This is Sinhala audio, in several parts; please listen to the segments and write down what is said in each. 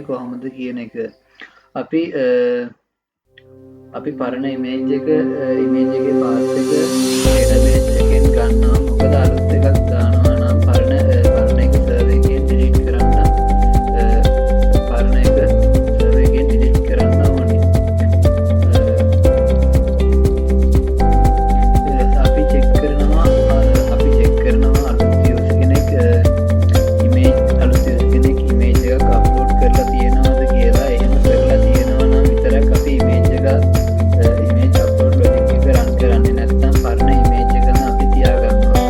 කොහොමද කියන එක. අපි පරණ ඉමේජ් එකේ පාත් එක ඩේටාබේස් එකෙන් ගන්නවා. මොකද අලුත් එකක් දානවා නම් පරණ එක සර්වර් එකෙන් ඩිලීට් කරන්න ඕනේ. අපි චෙක් කරනවා අලුත් යූසර් කෙනෙක් ඉමේජ් එකක් අප්ලෝඩ් කරලා තියෙනවද කියලා. එහෙම කරලා තියෙනවා නම් විතරක් අපි ඉමේජ් අප්ලෝඩ් ලොජික් එක රන් කරන්නේ. නැත්නම් පරණ ඉමේජ් එකම අපි තියාගන්නවා.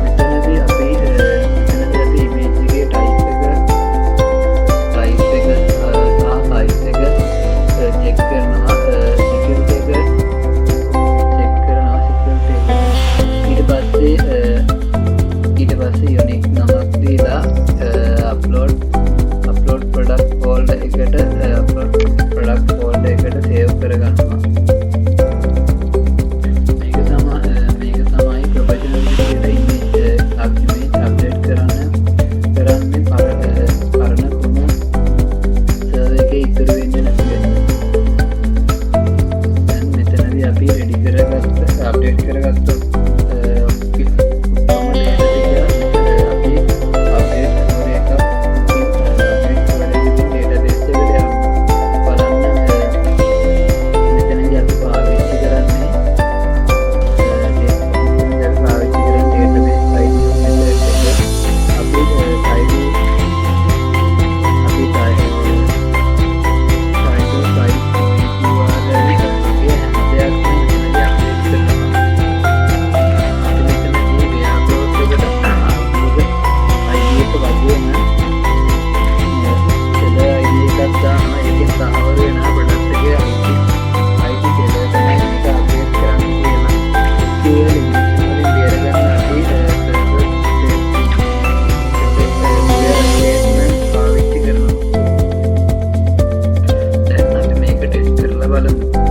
මෙතනදී අපි ඉමේජ් එකේ ටයිප් එක චෙක් කරනවා. සිකියුරිටි එක චෙක් කරනවා. ඊට පස්සේ යුනික් නමක් දීලා අප්ලෝඩ් ප්‍රොඩක්ට් ෆෝල්ඩර් එකට සේව් කරගන්නවා. මේක තමයි ප්‍රොෆෙෂනල් විදිහට ඉමේජ් අප්ඩේට් කරන්නේ පරණ කුණු සර්වර් එකේ ඉතුරු වෙන්නේ නැති වෙන්න. දැන් මෙතනදී අපි රෙඩි අප්ඩේට් කරගත්තොත් බලමු.